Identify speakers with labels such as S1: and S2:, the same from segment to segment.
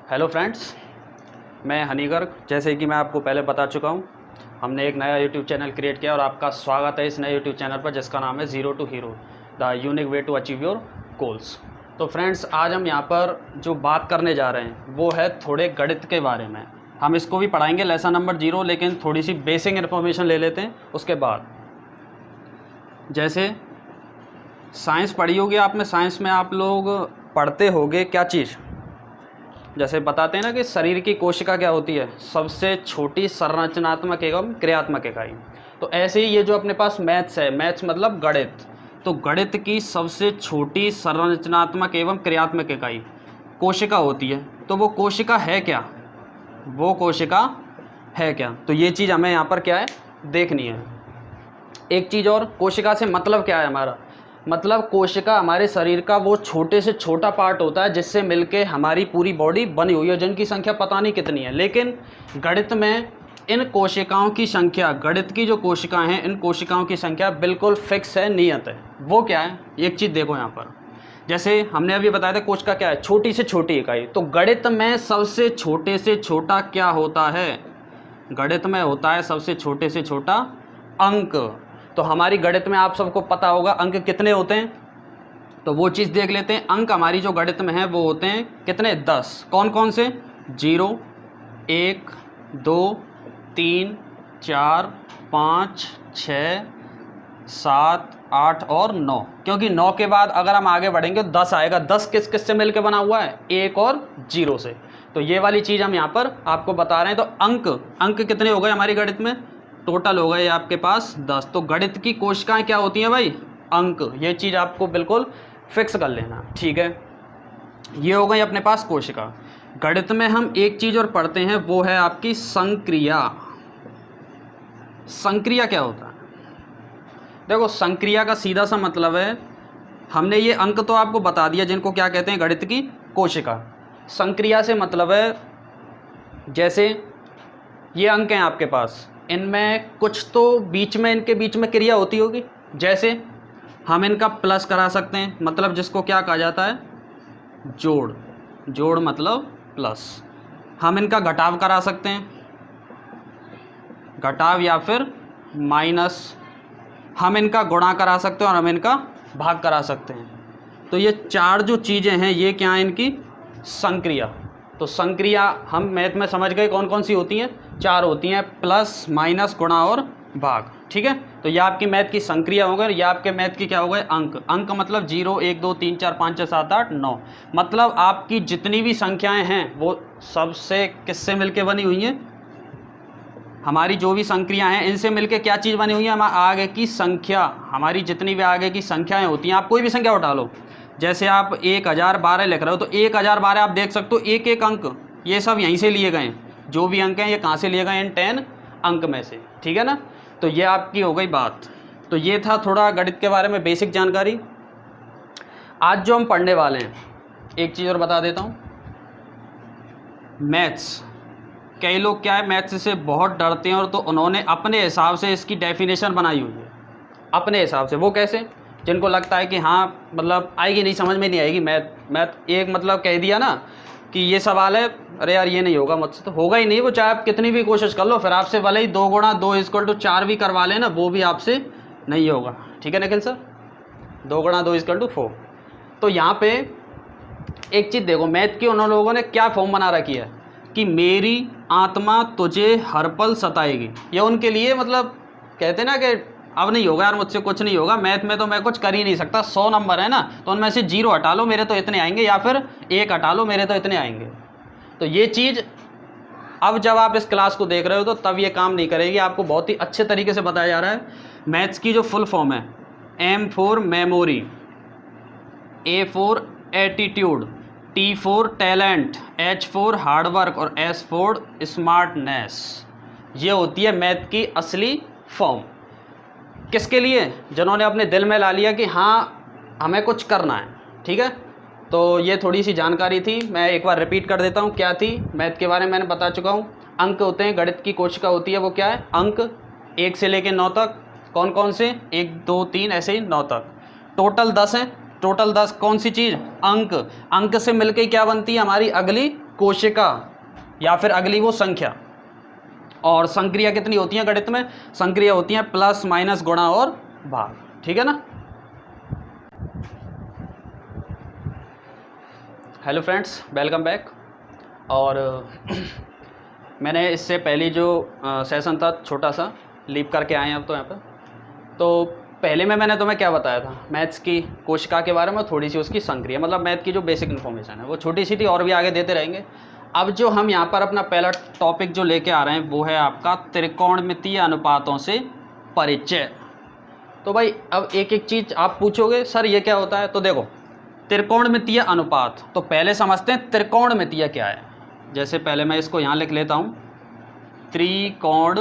S1: Hello friends, मैं हनी गर्ग। जैसे कि मैं आपको पहले बता चुका हूँ, हमने एक नया यूट्यूब चैनल क्रिएट किया और आपका स्वागत है इस नए यूट्यूब चैनल पर जिसका नाम है zero to hero, the unique way to achieve your goals. तो फ्रेंड्स, आज हम यहाँ पर जो बात करने जा रहे हैं वो है थोड़े गणित के बारे में। हम इसको भी पढ़ाएंगे लेसन नंबर 0, लेकिन थोड़ी सी बेसिक इन्फॉर्मेशन ले लेते हैं उसके बाद। जैसे साइंस पढ़ी होगी आपने, साइंस में आप लोग पढ़ते होंगे क्या चीज़, जैसे बताते हैं ना कि शरीर की कोशिका क्या होती है, सबसे छोटी संरचनात्मक एवं क्रियात्मक इकाई। तो ऐसे ही ये जो अपने पास मैथ्स है, मैथ्स मतलब गणित, तो गणित की सबसे छोटी संरचनात्मक एवं क्रियात्मक इकाई कोशिका होती है। तो वो कोशिका है क्या, वो कोशिका है क्या, तो ये चीज़ हमें यहाँ पर क्या है देखनी है। एक चीज़ और, कोशिका से मतलब क्या है हमारा, मतलब कोशिका हमारे शरीर का वो छोटे से छोटा पार्ट होता है जिससे मिलके हमारी पूरी बॉडी बनी हुई है, जिनकी संख्या पता नहीं कितनी है। लेकिन गणित में इन कोशिकाओं की संख्या, गणित की जो कोशिकाएं हैं, इन कोशिकाओं की संख्या बिल्कुल फिक्स है, नियत है। वो क्या है, एक चीज़ देखो यहाँ पर। जैसे हमने अभी बताया था कोशिका क्या है, छोटी से छोटी इकाई। तो गणित में सबसे छोटे से छोटा क्या होता है, गणित में होता है सबसे छोटे से छोटा अंक। तो हमारी गणित में आप सबको पता होगा अंक कितने होते हैं, तो वो चीज़ देख लेते हैं। अंक हमारी जो गणित में है वो होते हैं कितने, 10। कौन कौन से, 0, 1, 2, 3, 4, 5, 6, 7, 8 और 9। क्योंकि 9 के बाद अगर हम आगे बढ़ेंगे तो 10 आएगा। 10 किस किस से मिलकर बना हुआ है, 1 और 0 से। तो ये वाली चीज़ हम यहाँ पर आपको बता रहे हैं। तो अंक कितने हो गए हमारी गणित में, टोटल हो गए आपके पास 10। तो गणित की कोशिकाएं क्या होती हैं भाई, अंक। ये चीज़ आपको बिल्कुल फिक्स कर लेना, ठीक है। ये हो गई अपने पास कोशिका। गणित में हम एक चीज़ और पढ़ते हैं, वो है आपकी संक्रिया। संक्रिया क्या होता है, देखो संक्रिया का सीधा सा मतलब है, हमने ये अंक तो आपको बता दिया जिनको क्या कहते हैं, गणित की कोशिका। संक्रिया से मतलब है, जैसे ये अंक हैं आपके पास, इनमें कुछ तो बीच में, इनके बीच में क्रिया होती होगी। जैसे हम इनका प्लस करा सकते हैं, मतलब जिसको क्या कहा जाता है, जोड़। जोड़ मतलब प्लस। हम इनका घटाव करा सकते हैं, घटाव, या फिर माइनस। हम इनका गुणा करा सकते हैं और हम इनका भाग करा सकते हैं। तो ये चार जो चीज़ें हैं ये क्या हैं, इनकी संक्रिया। तो संक्रिया हम मैथ में समझ गए कौन कौन सी होती हैं, 4 होती हैं, प्लस, माइनस, गुणा और भाग, ठीक है। तो ये आपकी मैथ की संक्रिया हो गई, ये आपके मैथ की क्या हो गए, अंक। अंक मतलब 0, 1, 2, 3, 4, 5, 6, 7, 8, 9। मतलब आपकी जितनी भी संख्याएं हैं वो सबसे किससे मिलके बनी हुई हैं, हमारी जो भी संक्रियाएं हैं इनसे मिलके क्या चीज़ बनी हुई है, हमारे आगे की संख्या। हमारी जितनी भी आगे की संख्याएं होती हैं, आप कोई भी संख्या उठा लो, जैसे आप 1012 लिख रहे हो तो 1012 आप देख सकते हो, एक एक अंक ये सब यहीं से लिए गए हैं। जो भी अंक हैं ये कहाँ से लिए गए हैं, इन 10 अंक में से, ठीक है ना। तो ये आपकी हो गई बात। तो ये था थोड़ा गणित के बारे में बेसिक जानकारी। आज जो हम पढ़ने वाले हैं, एक चीज़ और बता देता हूँ, मैथ्स। कई लोग क्या है, मैथ्स से बहुत डरते हैं, और तो उन्होंने अपने हिसाब से इसकी डेफिनेशन बनाई हुई है, अपने हिसाब से। वो कैसे, जिनको लगता है कि हाँ मतलब आएगी नहीं, समझ में नहीं आएगी मैथ एक मतलब कह दिया ना कि ये सवाल है, अरे यार ये नहीं होगा मुझसे, तो होगा ही नहीं वो, चाहे आप कितनी भी कोशिश कर लो। फिर आपसे भले ही 2 गुणा 2 = 4 भी करवा लेना, वो भी आपसे नहीं होगा, ठीक है निखिल सर। 2 गुणा 2 = 4। तो यहाँ पे एक चीज़ देखो, मैथ की उन लोगों ने क्या फॉर्म बना रखी है कि मेरी आत्मा तुझे हर पल सताएगी। ये उनके लिए मतलब कहते हैं ना कि अब नहीं होगा यार, मुझसे कुछ नहीं होगा, मैथ में तो मैं कुछ कर ही नहीं सकता, 100 नंबर है ना, तो उनमें से 0 हटा लो मेरे तो इतने आएंगे, या फिर 1 हटा लो मेरे तो इतने आएंगे। तो ये चीज़ अब जब आप इस क्लास को देख रहे हो तो तब ये काम नहीं करेगी। आपको बहुत ही अच्छे तरीके से बताया जा रहा है। मैथ्स की जो फुल फॉर्म है, M for memory, A for attitude, T for talent, H for hard work और S फॉर स्मार्टनेस। ये होती है मैथ की असली फॉर्म। किसके लिए, जिन्होंने अपने दिल में ला लिया कि हाँ हमें कुछ करना है, ठीक है। तो ये थोड़ी सी जानकारी थी, मैं एक बार रिपीट कर देता हूँ क्या थी। मैथ के बारे में मैंने बता चुका हूँ। अंक होते हैं, गणित की कोशिका होती है, वो क्या है, अंक। 1 से लेकर 9 तक, कौन कौन से, 1, 2, 3 ऐसे ही 9 तक। टोटल 10 है, टोटल 10 कौन सी चीज़, अंक। अंक से मिलके क्या बनती है हमारी अगली कोशिका या फिर अगली वो संख्या। और संक्रिया कितनी होती है गणित में? संक्रिया होती है प्लस माइनस गुणा और भाग, ठीक है ना। Hello friends, welcome back. और मैंने इससे पहले जो सेशन था छोटा सा लीव करके आए हैं अब तो यहाँ पर। तो पहले में मैंने तुम्हें क्या बताया था? मैथ्स की कोशिका के बारे में, थोड़ी सी उसकी संक्रिया, मतलब मैथ की जो बेसिक इन्फॉर्मेशन है वो छोटी सी थी, और भी आगे देते रहेंगे। अब जो हम यहाँ पर अपना पहला टॉपिक जो लेके आ रहे हैं वो है आपका त्रिकोणमितीय अनुपातों से परिचय। तो भाई अब एक एक चीज़ आप पूछोगे सर ये क्या होता है, तो देखो त्रिकोणमितीय अनुपात, तो पहले समझते हैं त्रिकोणमितीय क्या है। जैसे पहले मैं इसको यहाँ लिख लेता हूँ, त्रिकोणमितीय।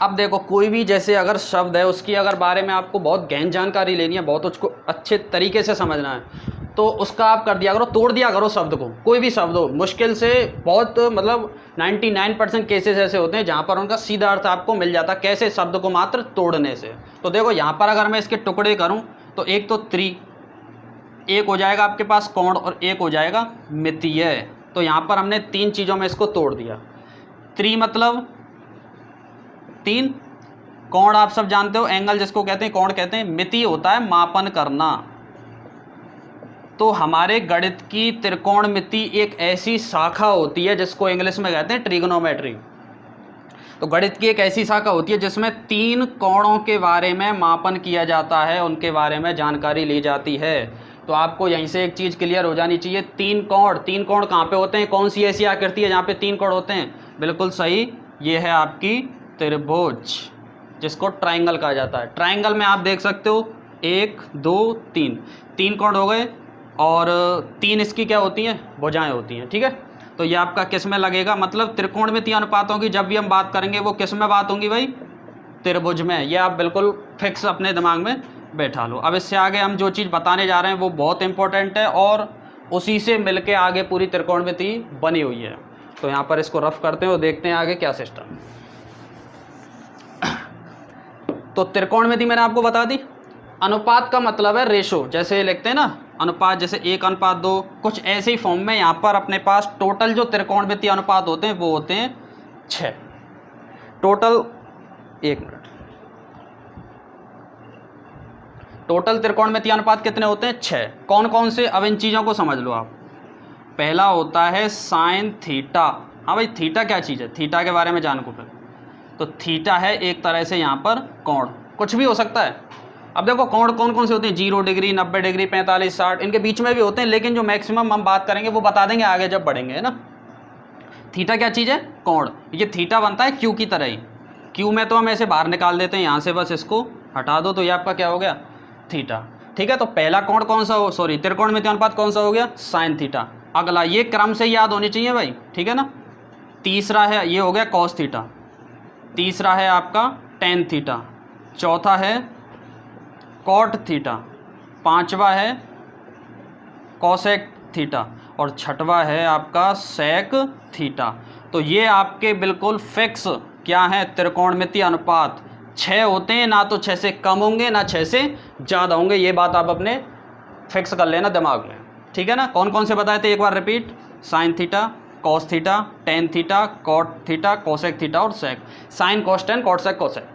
S1: अब देखो कोई भी जैसे अगर शब्द है उसकी अगर बारे में आपको बहुत गहन जानकारी लेनी है, बहुत उसको अच्छे तरीके से समझना है, तो उसका आप कर दिया करो, तोड़ दिया करो शब्द को। कोई भी शब्द हो, मुश्किल से बहुत मतलब 99% केसेस ऐसे होते हैं जहाँ पर उनका सीधा अर्थ आपको मिल जाता है, कैसे? शब्द को मात्र तोड़ने से। तो देखो यहाँ पर अगर मैं इसके टुकड़े करूँ तो एक तो एक हो जाएगा आपके पास कोण, और एक हो जाएगा मितीय। तो यहाँ पर हमने 3 चीज़ों में इसको तोड़ दिया। मतलब 3, कोण आप सब जानते हो, एंगल जिसको कहते हैं कोण कहते हैं। मिति होता है मापन करना। तो हमारे गणित की त्रिकोणमिति एक ऐसी शाखा होती है जिसको इंग्लिश में कहते हैं ट्रिग्नोमेट्री। तो गणित की एक ऐसी शाखा होती है जिसमें 3 कोणों के बारे में मापन किया जाता है, उनके बारे में जानकारी ली जाती है। तो आपको यहीं से एक चीज़ क्लियर हो जानी चाहिए, 3 कोण कहाँ पे होते हैं? कौन सी ऐसी आकृति है जहाँ पे 3 कोण होते हैं? बिल्कुल सही, ये है आपकी त्रिभुज, जिसको ट्राइंगल कहा जाता है। ट्राइंगल में आप देख सकते हो 1 2 3 कोण हो गए, और 3 इसकी क्या होती हैं? भुजाएं होती हैं, ठीक है। तो ये आपका किस में लगेगा? मतलब त्रिकोणमितीय अनुपातों की जब भी हम बात करेंगे वो किस में बात होंगी भाई? त्रिभुज में। ये आप बिल्कुल फिक्स अपने दिमाग में बैठा लो। अब इससे आगे हम जो चीज़ बताने जा रहे हैं वो बहुत इंपॉर्टेंट है, और उसी से मिलके आगे पूरी त्रिकोणमिति बनी हुई है। तो यहाँ पर इसको रफ करते हैं और देखते हैं आगे क्या सिस्टम। तो त्रिकोणमिति मैंने आपको बता दी। अनुपात का मतलब है रेशो, जैसे लिखते हैं ना अनुपात, जैसे 1:2, कुछ ऐसे ही फॉर्म में यहाँ पर अपने पास टोटल जो त्रिकोणमितीय अनुपात होते हैं वो होते हैं 6 टोटल। 1 मिनट, टोटल त्रिकोणमितीय अनुपात कितने होते हैं? 6। कौन कौन से? अब इन चीज़ों को समझ लो आप। पहला होता है साइन थीटा। हाँ भाई, थीटा क्या चीज़ है? थीटा के बारे में जान को पहले। तो थीटा है एक तरह से यहाँ पर कोण, कुछ भी हो सकता है। अब देखो कोण कौन कौन से होते हैं? 0 डिग्री, 90 डिग्री, 45, 60, इनके बीच में भी होते हैं, लेकिन जो मैक्सिमम हम बात करेंगे वो बता देंगे आगे जब बढ़ेंगे, है ना। थीटा क्या चीज़ है? कोण। ये थीटा बनता है क्यू की तरह ही। क्यू में तो हम ऐसे बाहर निकाल देते हैं, यहाँ से बस इसको हटा दो तो ये आपका क्या हो गया? थीटा, ठीक है। तो पहला कोण कौन सा हो, सॉरी त्रिकोणमितीय अनुपात कौन सा हो गया? Sine theta. अगला, ये क्रम से याद होनी चाहिए भाई, ठीक है ना। तीसरा है, ये हो गया कॉस थीटा। तीसरा है आपका टेन थीटा। चौथा है कॉट थीटा। पांचवा है कॉसेक थीटा, और छठवा है आपका सेक थीटा। तो ये आपके बिल्कुल फिक्स क्या है? त्रिकोणमितीय अनुपात 6 होते हैं, ना तो 6 से कम होंगे ना 6 से ज़्यादा होंगे। ये बात आप अपने फिक्स कर लेना दिमाग में, ठीक है ना। कौन कौन से बताए थे एक बार repeat? Sine theta, cos theta, tan theta, cot theta, cosec theta और sec. Sine, cos, tan, cot, sec, cosec,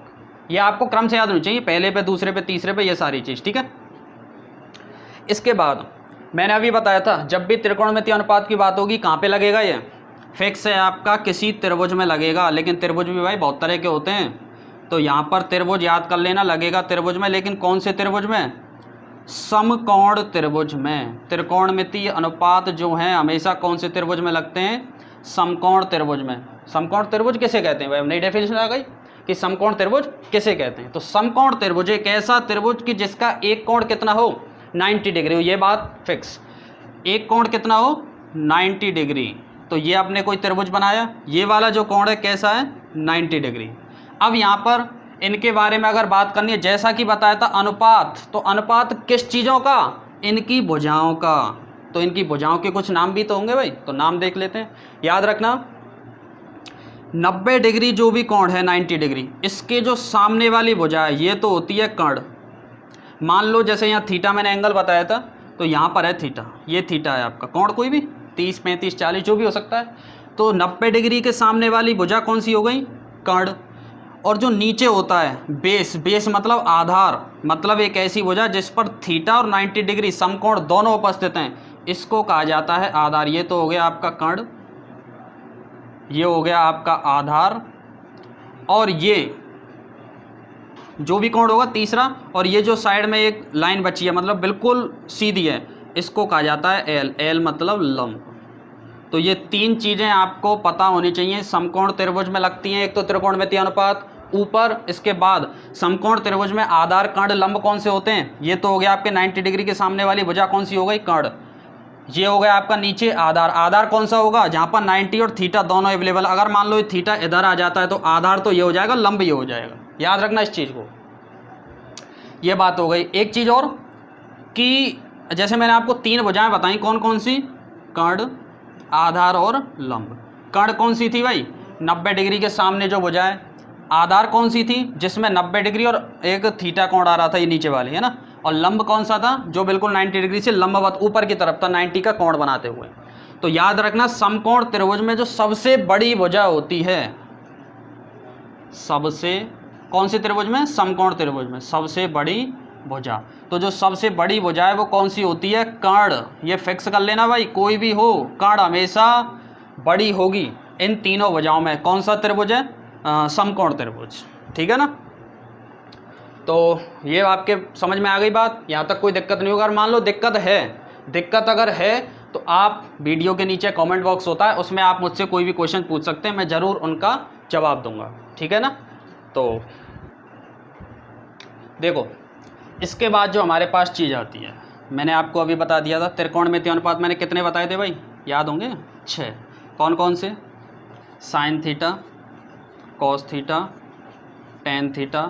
S1: ये आपको क्रम से याद होनी चाहिए, पहले पे, दूसरे पे, तीसरे पे, ये सारी चीज़, ठीक है। इसके बाद मैंने अभी बताया था जब भी त्रिकोणमितीय अनुपात की बात होगी कहाँ पे लगेगा? ये फिक्स है आपका, किसी त्रिभुज में लगेगा। लेकिन त्रिभुज भी भाई बहुत तरह के होते हैं, तो यहाँ पर त्रिभुज याद कर लेना, लगेगा त्रिभुज में। लेकिन कौन से त्रिभुज में? समकोण त्रिभुज में। त्रिकोणमितीय अनुपात जो हैं हमेशा कौन से त्रिभुज में लगते हैं? समकोण त्रिभुज में। समकोण त्रिभुज किसे कहते हैं भाई? नई डेफिनेशन आ गई कि समकोण त्रिभुज किसे कहते हैं। तो समकोण त्रिभुज एक ऐसा त्रिभुज कि जिसका एक कोण कितना हो? 90 डिग्री हो। ये बात फिक्स, एक कोण कितना हो? 90 डिग्री। तो ये आपने कोई त्रिभुज बनाया, ये वाला जो कोण है कैसा है? 90 डिग्री। अब यहाँ पर इनके बारे में अगर बात करनी है, जैसा कि बताया था अनुपात, तो अनुपात किस चीज़ों का? इनकी भुजाओं का। तो इनकी भुजाओं के कुछ नाम भी तो होंगे भाई, तो नाम देख लेते हैं। याद रखना 90 डिग्री जो भी कोण है 90 डिग्री, इसके जो सामने वाली भुजा है ये तो होती है कर्ण। मान लो जैसे यहाँ थीटा मैंने एंगल बताया था, तो यहाँ पर है थीटा, ये थीटा है आपका कोण, कोई भी 30, 35, 40 जो भी हो सकता है। तो 90 डिग्री के सामने वाली भुजा कौन सी हो गई? कर्ण। और जो नीचे होता है बेस, बेस मतलब आधार, मतलब एक ऐसी भुजा जिस पर थीटा और 90 डिग्री समकोण दोनों उपस्थित हैं, इसको कहा जाता है आधार। ये तो हो गया आपका कर्ण, ये हो गया आपका आधार, और ये जो भी कोण होगा तीसरा, और ये जो साइड में एक लाइन बची है मतलब बिल्कुल सीधी है, इसको कहा जाता है एल। एल मतलब लंब। तो ये तीन चीज़ें आपको पता होनी चाहिए समकोण त्रिभुज में लगती हैं। एक तो त्रिकोणमितीय अनुपात ऊपर, इसके बाद समकोण त्रिभुज में आधार, कर्ण, लंब कौन से होते हैं, ये तो हो गया आपके 90 डिग्री के सामने वाली भुजा कौन सी हो गई? कर्ण। ये हो गया आपका नीचे आधार। आधार कौन सा होगा? जहाँ पर 90 और थीटा दोनों अवेलेबल। अगर मान लो ये थीटा इधर आ जाता है तो आधार तो ये हो जाएगा, लंब ये हो जाएगा। याद रखना इस चीज़ को। ये बात हो गई। एक चीज़ और कि जैसे मैंने आपको तीन भुजाएं बताई, कौन कौन सी? कर्ण, आधार और लंब। कर्ण कौन सी थी भाई? 90 डिग्री के सामने जो भुजा है। आधार कौन सी थी? जिसमें 90 डिग्री और एक थीटा कोण आ रहा था, ये नीचे वाली है ना। और लंब कौन सा था? जो बिल्कुल 90 डिग्री से लंबवत ऊपर की तरफ था, 90 का कोण बनाते हुए। तो याद रखना समकोण त्रिभुज में जो सबसे बड़ी भुजा होती है, सबसे, कौन से त्रिभुज में? समकोण त्रिभुज में सबसे बड़ी भुजा। तो जो सबसे बड़ी भुजा है वो कौन सी होती है? कर्ण। ये फिक्स कर लेना भाई, कोई भी हो कर्ण हमेशा बड़ी होगी इन तीनों भुजाओं में। कौन सा त्रिभुज है? समकोण त्रिभुज। ठीक है ना। तो ये आपके समझ में आ गई बात, यहाँ तक कोई दिक्कत नहीं होगा। अगर मान लो दिक्कत है, दिक्कत अगर है तो आप वीडियो के नीचे कमेंट बॉक्स होता है, उसमें आप मुझसे कोई भी क्वेश्चन पूछ सकते हैं, मैं ज़रूर उनका जवाब दूंगा। ठीक है ना। तो देखो, इसके बाद जो हमारे पास चीज़ आती है, मैंने आपको अभी बता दिया था त्रिकोणमितीय अनुपात मैंने कितने बताए थे भाई? याद होंगे? 6। कौन कौन से? Sine theta, cos theta, tan theta,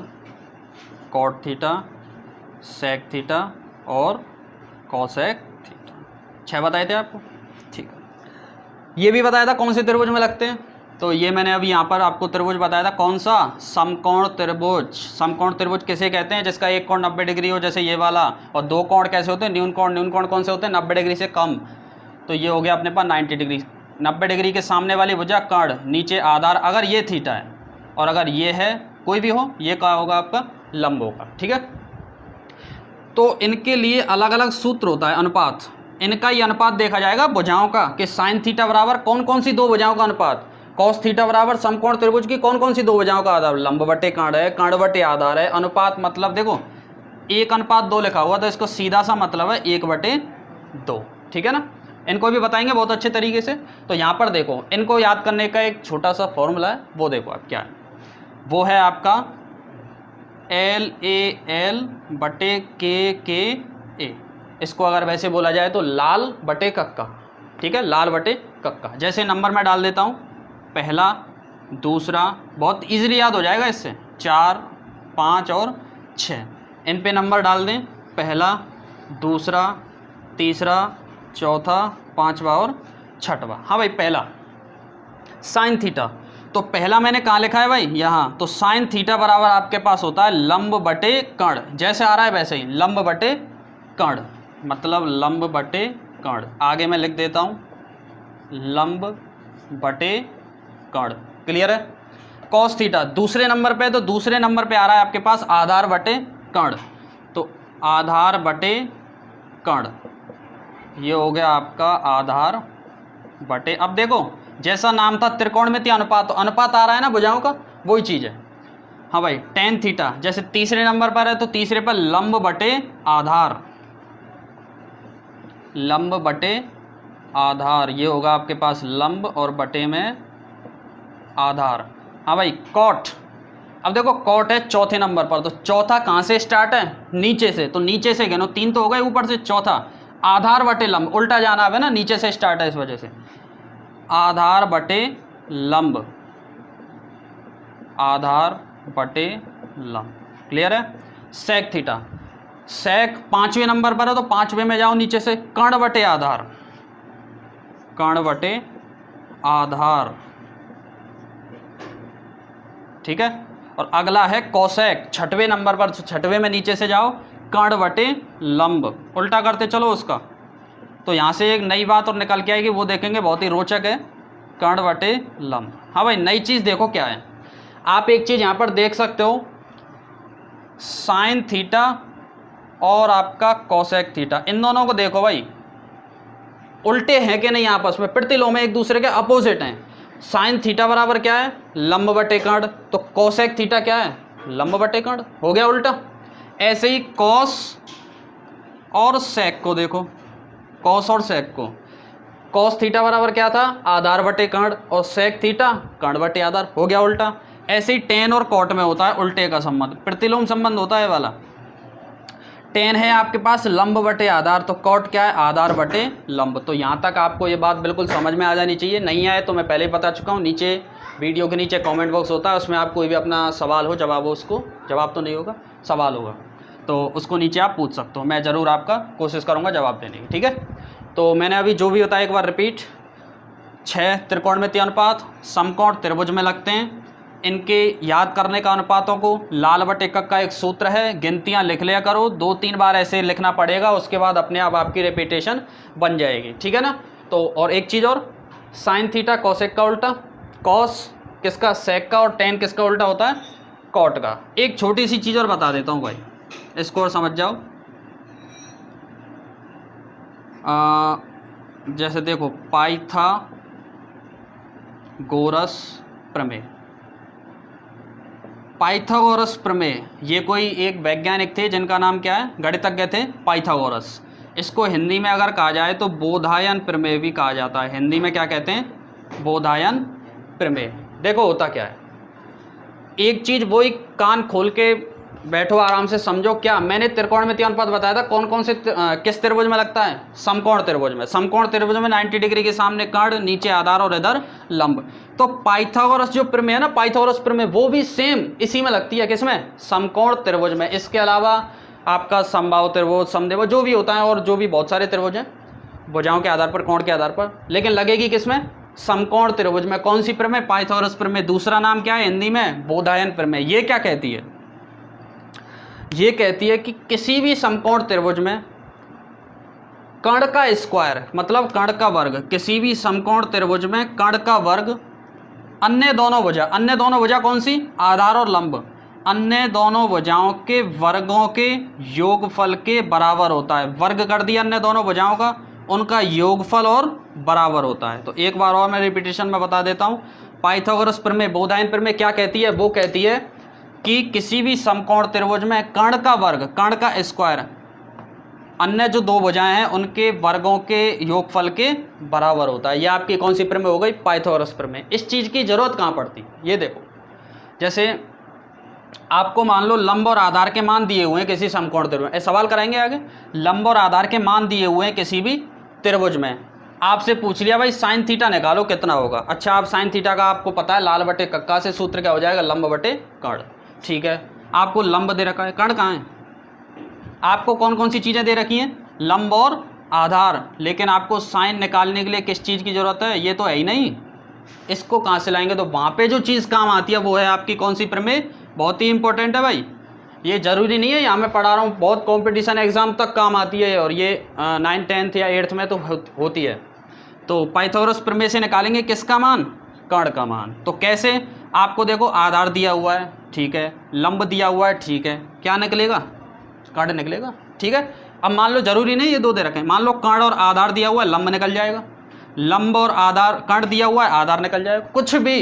S1: cot theta, sec theta और कॉसेक थीटा। 6 बताए थे आपको। ठीक है। ये भी बताया था कौन से त्रिभुज में लगते हैं। तो ये मैंने अभी यहाँ पर आपको त्रिभुज बताया था, कौन सा? समकोण त्रिभुज। समकोण त्रिभुज किसे कहते हैं? जिसका एक कोण 90 डिग्री हो, जैसे ये वाला, और दो कोण कैसे होते हैं? न्यून कोण। न्यून कोण कौन से होते हैं? 90 डिग्री से कम। तो ये हो गया अपने पास 90 डिग्री। 90 डिग्री के सामने वाली भुजा कर्ण, नीचे आधार, अगर ये थीटा है, और अगर ये है, कोई भी हो, ये क्या होगा? आपका लंब होगा। ठीक है। तो इनके लिए अलग अलग सूत्र होता है, अनुपात। इनका ये अनुपात देखा जाएगा भुजाओं का, कि साइन थीटा बराबर कौन कौन सी दो भुजाओं का अनुपात, कॉस थीटा बराबर समकोण त्रिभुज की कौन कौन सी दो भुजाओं का आधार, लंब बटे कर्ण है, कर्ण बटे आधार है। अनुपात मतलब देखो 1:2 लिखा हुआ, तो इसको सीधा सा मतलब है 1/2। ठीक है ना। इनको भी बताएंगे बहुत अच्छे तरीके से। तो यहाँ पर देखो, इनको याद करने का एक छोटा सा फॉर्मूला है, वो देखो आप क्या है। वो है आपका LAL बटे के ए। इसको अगर वैसे बोला जाए तो लाल बटे कक्का। ठीक है, लाल बटे कक्का। जैसे नंबर मैं डाल देता हूँ, पहला, दूसरा, बहुत इजीली याद हो जाएगा इससे, 4, 5 और 6। इन पे नंबर डाल दें, पहला, दूसरा, तीसरा, चौथा, पांचवा और छठवा। हाँ भाई, पहला साइन थीटा, तो पहला मैंने कहाँ लिखा है भाई? यहाँ। तो साइन थीटा बराबर आपके पास होता है लंब बटे कर्ण, जैसे आ रहा है वैसे ही, लंब बटे कर्ण, मतलब लंब बटे कर्ण। आगे मैं लिख देता हूँ लंब बटे कर्ण। क्लियर है। कॉस थीटा दूसरे नंबर पे, तो दूसरे नंबर पे आ रहा है आपके पास आधार बटे कर्ण, तो आधार बटे कर्ण, ये हो गया आपका आधार बटे। अब देखो, जैसा नाम था त्रिकोणमितीय अनुपात, तो अनुपात आ रहा है ना भुजाओं का, वही चीज़ है। हाँ भाई, टेन थीटा जैसे तीसरे नंबर पर है, तो तीसरे पर लंब बटे आधार, लंब बटे आधार, ये होगा आपके पास लंब और बटे में आधार। हाँ भाई, कॉट, अब देखो कॉट है चौथे नंबर पर, तो चौथा कहाँ से स्टार्ट है? नीचे से, तो नीचे से गिनो, 3 तो हो गए, ऊपर से चौथा, आधार बटे लंब, उल्टा जाना है ना, नीचे से स्टार्ट है इस वजह से, आधार बटे लंब, आधार बटे लंब। क्लियर है। सेक थीटा, सेक 5वें नंबर पर है, तो 5वें में जाओ नीचे से, कर्ण बटे आधार, कर्ण बटे आधार। ठीक है। और अगला है कोसेक, 6वें नंबर पर, 6वें में नीचे से जाओ, कर्ण बटे लंब, उल्टा करते चलो उसका, तो यहाँ से एक नई बात और निकल के आएगी, वो देखेंगे, बहुत ही रोचक है, कर्ण बटे लंब। हाँ भाई, नई चीज़ देखो क्या है, आप एक चीज़ यहाँ पर देख सकते हो, साइन थीटा और आपका कोसेक थीटा, इन दोनों को देखो भाई, उल्टे हैं कि नहीं आपस में, प्रतिलोम में एक दूसरे के अपोजिट हैं। साइन थीटा बराबर क्या है, लंब बटे कर्ण, तो कोसेक थीटा क्या है, लंब बटे कर्ण, हो गया उल्टा। ऐसे ही कॉस और सेक को देखो, कॉस और सेक को, कॉस थीटा बराबर क्या था, आधार बटे कर्ण, और सेक थीटा कर्ण बटे आधार, हो गया उल्टा। ऐसे ही टेन और कॉट में होता है उल्टे का संबंध, प्रतिलोम संबंध होता है वाला। टेन है आपके पास लंब बटे आधार, तो कॉट क्या है, आधार बटे लंब। तो यहाँ तक आपको ये बात बिल्कुल समझ में आ जानी चाहिए। नहीं आए तो मैं पहले ही बता चुका हूँ, नीचे वीडियो के नीचे कमेंट बॉक्स होता है, उसमें आप कोई भी अपना सवाल हो, जवाब हो, उसको जवाब तो नहीं होगा, सवाल होगा, तो उसको नीचे आप पूछ सकते हो, मैं ज़रूर आपका कोशिश करूँगा जवाब देने की, ठीक है। तो मैंने अभी जो भी बताया एक बार रिपीट, 6 त्रिकोणमितीय अनुपात समकोण त्रिभुज में लगते हैं, इनके याद करने का अनुपातों को लाल बटे कक का एक सूत्र है, गिनतियां लिख लिया करो, 2-3 बार ऐसे लिखना पड़ेगा, उसके बाद अपने आप आपकी रिपीटेशन बन जाएगी, ठीक है ना। तो और एक चीज़ और, साइन थीटा कोसेक का उल्टा, कॉस किसका, सेक का, और टेन किसका उल्टा होता है, कॉट का। एक छोटी सी चीज़ और बता देता हूँ भाई, इसको और समझ जाओ। जैसे देखो पाइथागोरस प्रमेय, पाइथागोरस प्रमेय, ये कोई एक वैज्ञानिक थे जिनका नाम क्या है, गणितज्ञ थे पाइथागोरस। इसको हिंदी में अगर कहा जाए तो बोधायन प्रमेय भी कहा जाता है। हिंदी में क्या कहते हैं, बोधायन प्रमेय। देखो होता क्या है, एक चीज़ वही कान खोल के बैठो, आराम से समझो। क्या मैंने त्रिकोणमितीय अनुपात बताया था, कौन कौन से किस त्रिभुज में लगता है, समकोण त्रिभुज में। समकोण त्रिभुज में 90 डिग्री के सामने कर्ण, नीचे आधार और इधर लंब। तो पाइथागोरस जो प्रमेय है ना, पाइथागोरस प्रमेय, वो भी सेम इसी में लगती है, किसमें, समकोण त्रिभुज में। इसके अलावा आपका समबाहु त्रिभुज, समद्विभुज जो भी होता है, और जो भी बहुत सारे त्रिभुज हैं भुजाओं के आधार पर, कोण के आधार पर, लेकिन लगेगी किसमें, समकोण त्रिभुज में। कौन सी प्रमेय, पाइथागोरस प्रमेय। दूसरा नाम क्या है हिंदी में, बोधायन प्रमेय। ये क्या कहती है, ये कहती है कि किसी भी समकोण त्रिभुज में कर्ण का स्क्वायर, मतलब कर्ण का वर्ग, किसी भी समकोण त्रिभुज में कर्ण का वर्ग अन्य दोनों भुजा, अन्य दोनों भुजा कौन सी, आधार और लंब, अन्य दोनों भुजाओं के वर्गों के योगफल के बराबर होता है। वर्ग कर दिया अन्य दोनों भुजाओं का, उनका योगफल और बराबर होता है। तो एक बार और मैं रिपीटेशन में बता देता हूँ, पाइथागोरस प्रमेय, बोधायन प्रमेय क्या कहती है, वो कहती है कि किसी भी समकोण त्रिभुज में कर्ण का वर्ग, कर्ण का स्क्वायर, अन्य जो दो भुजाएं हैं उनके वर्गों के योगफल के बराबर होता है। ये आपकी कौन सी प्रमेय हो गई, पाइथागोरस प्रमेय। इस चीज़ की जरूरत कहाँ पड़ती, ये देखो, जैसे आपको मान लो लंब और आधार के मान दिए हुए हैं किसी समकोण त्रिभुज में, सवाल कराएंगे आगे, लंब और आधार के मान दिए हुए हैं किसी भी त्रिभुज में, आपसे पूछ लिया भाई साइन थीटा निकालो कितना होगा। अच्छा, आप साइन थीटा का आपको पता है, लाल बटे कक्का से सूत्र क्या हो जाएगा, लंब बटे कर्ण, ठीक है। आपको लंब दे रखा है, कर्ण कहाँ है, आपको कौन कौन सी चीज़ें दे रखी हैं, लंब और आधार, लेकिन आपको साइन निकालने के लिए किस चीज़ की ज़रूरत है, ये तो है ही नहीं, इसको कहाँ से लाएंगे। तो वहाँ पे जो चीज़ काम आती है वो है आपकी कौन सी प्रमेय, बहुत ही इंपॉर्टेंट है भाई। ये ज़रूरी नहीं है यहाँ मैं पढ़ा रहा हूँ, बहुत कॉम्पिटिशन एग्जाम तक काम आती है, और ये 9th 10th या 8th में तो होती है। तो पाइथागोरस प्रमेय से निकालेंगे किसका मान, कर्ण का मान। तो कैसे, आपको देखो आधार दिया हुआ है, ठीक है, लंब दिया हुआ है, ठीक है, क्या निकलेगा, कर्ण निकलेगा, ठीक है। अब मान लो जरूरी नहीं ये दो दे रखे हैं, मान लो कर्ण और आधार दिया हुआ है, लंब निकल जाएगा, लंब और आधार, कर्ण दिया हुआ है, आधार निकल जाएगा। कुछ भी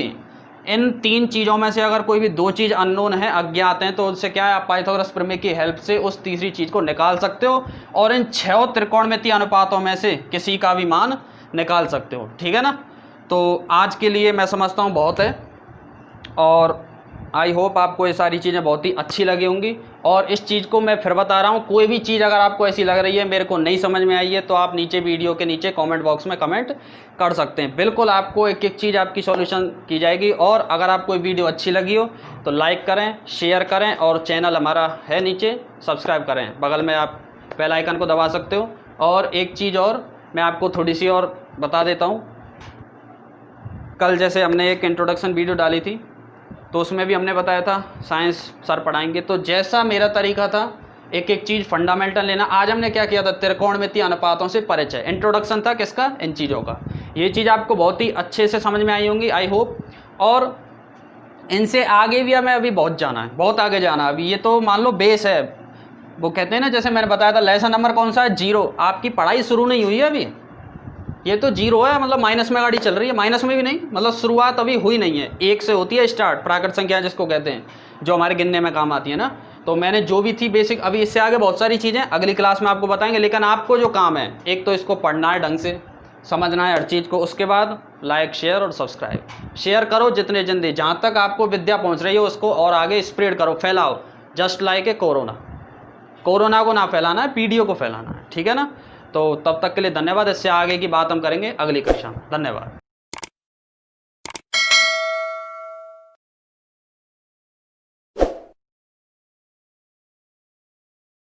S1: इन तीन चीज़ों में से अगर कोई भी दो चीज़ अननोन है, अज्ञात हैं, तो उससे क्या है, आप पाइथागोरस प्रमेय की हेल्प से उस तीसरी चीज़ को निकाल सकते हो, और इन 6 त्रिकोणमितीय अनुपातों में से किसी का भी मान निकाल सकते हो, ठीक है ना। तो आज के लिए मैं समझता हूँ बहुत है, और आई होप आपको ये सारी चीज़ें बहुत ही अच्छी लगी होंगी। और इस चीज़ को मैं फिर बता रहा हूँ, कोई भी चीज़ अगर आपको ऐसी लग रही है मेरे को नहीं समझ में आई है, तो आप नीचे वीडियो के नीचे कमेंट बॉक्स में कमेंट कर सकते हैं। बिल्कुल आपको एक एक चीज़ आपकी सॉल्यूशन की जाएगी। और अगर आपको वीडियो अच्छी लगी हो तो लाइक करें, शेयर करें, और चैनल हमारा है नीचे, सब्सक्राइब करें, बगल में आप बेल आइकन को दबा सकते हो। और एक चीज़ और मैं आपको थोड़ी सी और बता देता हूँ, कल जैसे हमने एक इंट्रोडक्शन वीडियो डाली थी, तो उसमें भी हमने बताया था साइंस सर पढ़ाएंगे, तो जैसा मेरा तरीका था एक एक चीज़ फंडामेंटल लेना। आज हमने क्या किया था, त्रिकोणमितीय अनुपातों से परिचय, इंट्रोडक्शन था किसका, इन चीज़ों का। ये चीज़ आपको बहुत ही अच्छे से समझ में आई होंगी, आई होप। और इनसे आगे भी हमें अभी बहुत जाना है, बहुत आगे जाना है अभी। ये तो मान लो बेस है, वो कहते हैं ना, जैसे मैंने बताया था लेसन नंबर कौन सा है, 0। आपकी पढ़ाई शुरू नहीं हुई है अभी, ये तो 0 है, मतलब माइनस में गाड़ी चल रही है, माइनस में भी नहीं, मतलब शुरुआत अभी हुई नहीं है। 1 से होती है स्टार्ट, प्राकृत संख्या जिसको कहते हैं, जो हमारे गिनने में काम आती है ना। तो मैंने जो भी थी बेसिक, अभी इससे आगे बहुत सारी चीज़ें अगली क्लास में आपको बताएंगे। लेकिन आपको जो काम है, एक तो इसको पढ़ना है, ढंग से समझना है हर चीज़ को, उसके बाद लाइक शेयर और सब्सक्राइब शेयर करो जितने जल्दी, जहाँ तक आपको विद्या पहुँच रही है उसको और आगे स्प्रेड करो, फैलाओ। Just like a corona, corona को ना फैलाना है, पीडीओ को फैलाना है, ठीक है ना। तो तब तक के लिए धन्यवाद। इससे आगे की बात हम करेंगे अगली कक्षा में। धन्यवाद।